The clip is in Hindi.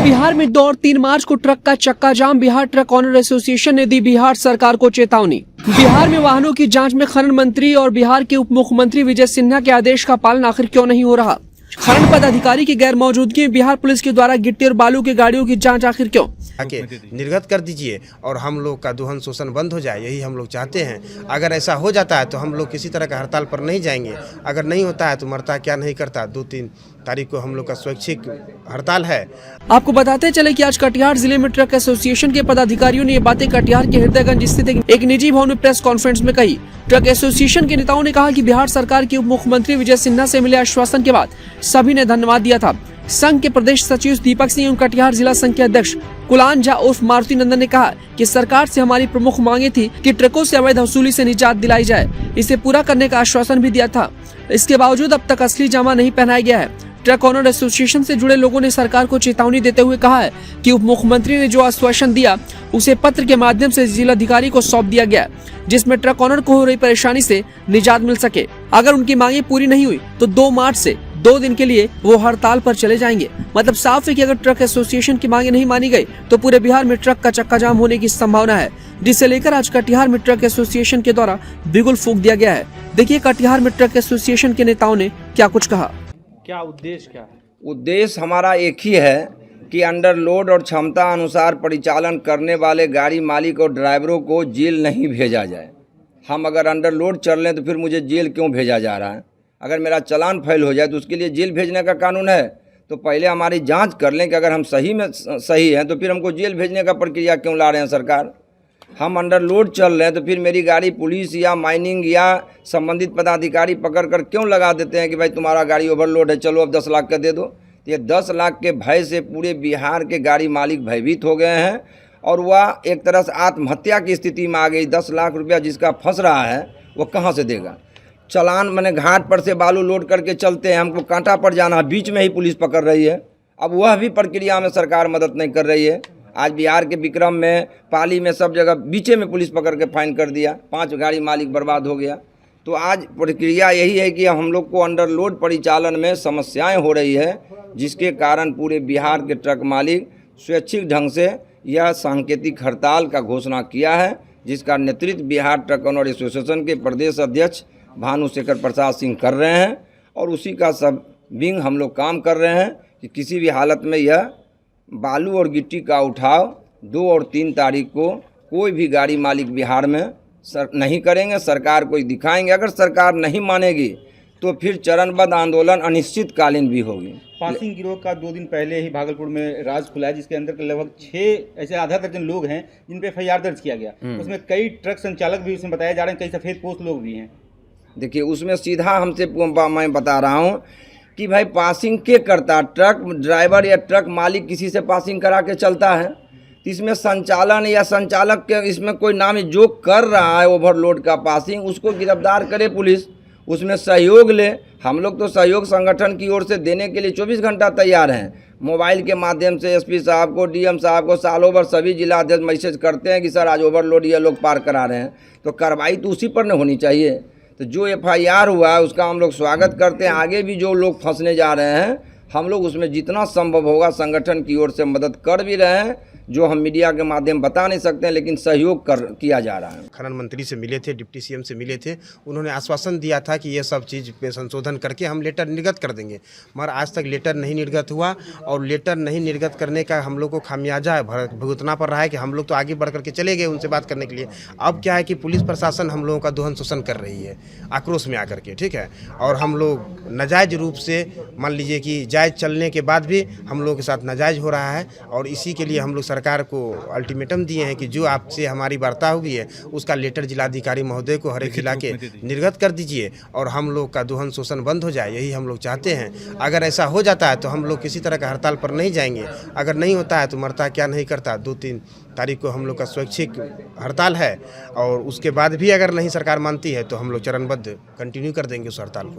बिहार में 2 और 3 मार्च को ट्रक का चक्का जाम। बिहार ट्रक ऑनर एसोसिएशन ने दी बिहार सरकार को चेतावनी। बिहार में वाहनों की जांच में खनन मंत्री और बिहार के उप मुख्यमंत्री विजय सिन्हा के आदेश का पालन आखिर क्यों नहीं हो रहा? खनन पदाधिकारी की गैर मौजूदगी में बिहार पुलिस के द्वारा गिट्टी और बालू की गाड़ियों की जांच आखिर क्यों? आके निर्गत कर दीजिए और हम लोग का दोहन शोषण बंद हो जाए, यही हम लोग चाहते हैं। अगर ऐसा हो जाता है तो हम लोग किसी तरह का हड़ताल पर नहीं जाएंगे। अगर नहीं होता है तो मरता क्या नहीं करता। 2-3 तारीख को हम लोग का स्वैच्छिक हड़ताल है। आपको बताते चले कि आज कटिहार जिले में ट्रक एसोसिएशन के पदाधिकारियों ने ये बातें कटिहार के हृदयगंज स्थित एक निजी भवन में प्रेस कॉन्फ्रेंस में कही। ट्रक एसोसिएशन के नेताओं ने कहा कि बिहार सरकार के उप मुख्यमंत्री विजय सिन्हा से मिले आश्वासन के बाद सभी ने धन्यवाद दिया था। संघ के प्रदेश सचिव दीपक सिंह एवं कटिहार जिला संघ के अध्यक्ष कुलान झा उर्फ मारुति नंदन ने कहा कि सरकार से हमारी प्रमुख मांगे थी कि ट्रकों से अवैध वसूली से निजात दिलाई जाए। इसे पूरा करने का आश्वासन भी दिया था। इसके बावजूद अब तक असली जामा नहीं पहनाया गया है। ट्रक ऑनर एसोसिएशन से जुड़े लोगों ने सरकार को चेतावनी देते हुए कहा है कि उप मुख्यमंत्री ने जो आश्वासन दिया उसे पत्र के माध्यम से जिलाधिकारी को सौंप दिया गया, जिसमें ट्रक ऑनर को हो रही परेशानी से निजात मिल सके। अगर उनकी मांगे पूरी नहीं हुई तो 2 मार्च से 2 दिन के लिए वो हड़ताल पर चले जाएंगे। मतलब साफ है कि अगर ट्रक एसोसिएशन की मांगे नहीं मानी गई तो पूरे बिहार में ट्रक का चक्का जाम होने की संभावना है, जिसे लेकर आज कटिहार में ट्रक एसोसिएशन के द्वारा बिगुल फूंक दिया गया है। देखिए कटिहार में ट्रक एसोसिएशन के नेताओं ने क्या कुछ कहा। क्या उद्देश्य क्या है? उद्देश्य हमारा एक ही है कि अंडरलोड और क्षमता अनुसार परिचालन करने वाले गाड़ी मालिक और ड्राइवरों को जेल नहीं भेजा जाए। हम अगर अंडरलोड चल लें तो फिर मुझे जेल क्यों भेजा जा रहा है? अगर मेरा चालान फेल हो जाए तो उसके लिए जेल भेजने का कानून है। तो पहले हमारी जांच कर लें कि अगर हम सही हैं तो फिर हमको जेल भेजने का प्रक्रिया क्यों ला रहे हैं सरकार? हम अंडरलोड चल रहे हैं तो फिर मेरी गाड़ी पुलिस या माइनिंग या संबंधित पदाधिकारी पकड़ कर क्यों लगा देते हैं कि भाई तुम्हारा गाड़ी ओवरलोड है, चलो अब 10 लाख का दे दो। तो ये 10 लाख के भय से पूरे बिहार के गाड़ी मालिक भयभीत हो गए हैं और वह एक तरह से आत्महत्या की स्थिति में आ गई। 10 लाख रुपया जिसका फंस रहा है वो कहाँ से देगा? चालान मैंने घाट पर से बालू लोड करके चलते हैं, हमको कांटा पड़ जाना, बीच में ही पुलिस पकड़ रही है। अब वह भी प्रक्रिया में सरकार मदद नहीं कर रही है। आज बिहार के विक्रम में, पाली में, सब जगह बीचे में पुलिस पकड़ के फाइन कर दिया। 5 गाड़ी मालिक बर्बाद हो गया। तो आज प्रक्रिया यही है कि हम लोग को अंडरलोड परिचालन में समस्याएं हो रही है, जिसके कारण पूरे बिहार के ट्रक मालिक स्वैच्छिक ढंग से यह सांकेतिक हड़ताल का घोषणा किया है, जिसका नेतृत्व बिहार ट्रक ऑनर एसोसिएशन के प्रदेश अध्यक्ष भानुशेखर प्रसाद सिंह कर रहे हैं। और उसी का सब विंग हम लोग काम कर रहे हैं कि किसी भी हालत में यह बालू और गिट्टी का उठाव 2 और 3 तारीख को कोई भी गाड़ी मालिक बिहार में नहीं करेंगे। सरकार को दिखाएंगे। अगर सरकार नहीं मानेगी तो फिर चरणबद्ध आंदोलन अनिश्चितकालीन भी होगी। पासिंग गिरोह का 2 दिन पहले ही भागलपुर में राज खुला है, जिसके अंदर के लगभग 6 ऐसे आधा दर्जन लोग हैं जिन पे FIR दर्ज किया गया। उसमें कई ट्रक संचालक भी उसमें बताए जा रहे हैं, कई सफ़ेद पोस्ट लोग भी हैं। देखिए उसमें सीधा हमसे मैं बता रहा हूँ कि भाई पासिंग के करता? ट्रक ड्राइवर या ट्रक मालिक किसी से पासिंग करा के चलता है? इसमें संचालन या संचालक के इसमें कोई नाम जो कर रहा है ओवरलोड का पासिंग, उसको गिरफ्तार करे पुलिस, उसमें सहयोग ले। हम लोग तो सहयोग संगठन की ओर से देने के लिए 24 घंटा तैयार हैं। मोबाइल के माध्यम से SP साहब को, DM साहब को सालों भर सभी जिला अध्यक्ष मैसेज करते हैं कि सर आज ओवरलोड ये लोग पार करा रहे हैं। तो कार्रवाई तो उसी पर न होनी चाहिए। तो जो FIR हुआ है उसका हम लोग स्वागत करते हैं। आगे भी जो लोग फंसने जा रहे हैं हम लोग उसमें जितना संभव होगा संगठन की ओर से मदद कर भी रहे हैं, जो हम मीडिया के माध्यम बता नहीं सकते हैं, लेकिन सहयोग किया जा रहा है। खनन मंत्री से मिले थे, डिप्टी CM से मिले थे। उन्होंने आश्वासन दिया था कि ये सब चीज़ पे संशोधन करके हम लेटर निर्गत कर देंगे, मगर आज तक लेटर नहीं निर्गत हुआ। और लेटर नहीं निर्गत करने का हम लोग को खामियाजा भुगतना पड़ रहा है कि हम लोग तो आगे बढ़ करके चले गए उनसे बात करने के लिए। अब क्या है कि पुलिस प्रशासन हम लोगों का दोहन शोषण कर रही है आक्रोश में आकर के, ठीक है। और हम लोग नाजायज रूप से, मान लीजिए कि जायज़ चलने के बाद भी हम लोगों के साथ नाजायज हो रहा है। और इसी के लिए हम लोग सरकार को अल्टीमेटम दिए हैं कि जो आपसे हमारी वार्ता हुई है उसका लेटर जिलाधिकारी महोदय को हर एक जिला के निर्गत कर दीजिए और हम लोग का दोहन शोषण बंद हो जाए, यही हम लोग चाहते हैं। अगर ऐसा हो जाता है तो हम लोग किसी तरह का हड़ताल पर नहीं जाएंगे। अगर नहीं होता है तो मरता क्या नहीं करता। 2-3 तारीख को हम लोग का स्वैच्छिक हड़ताल है और उसके बाद भी अगर नहीं सरकार मानती है तो हम लोग चरणबद्ध कंटिन्यू कर देंगे उस हड़ताल को।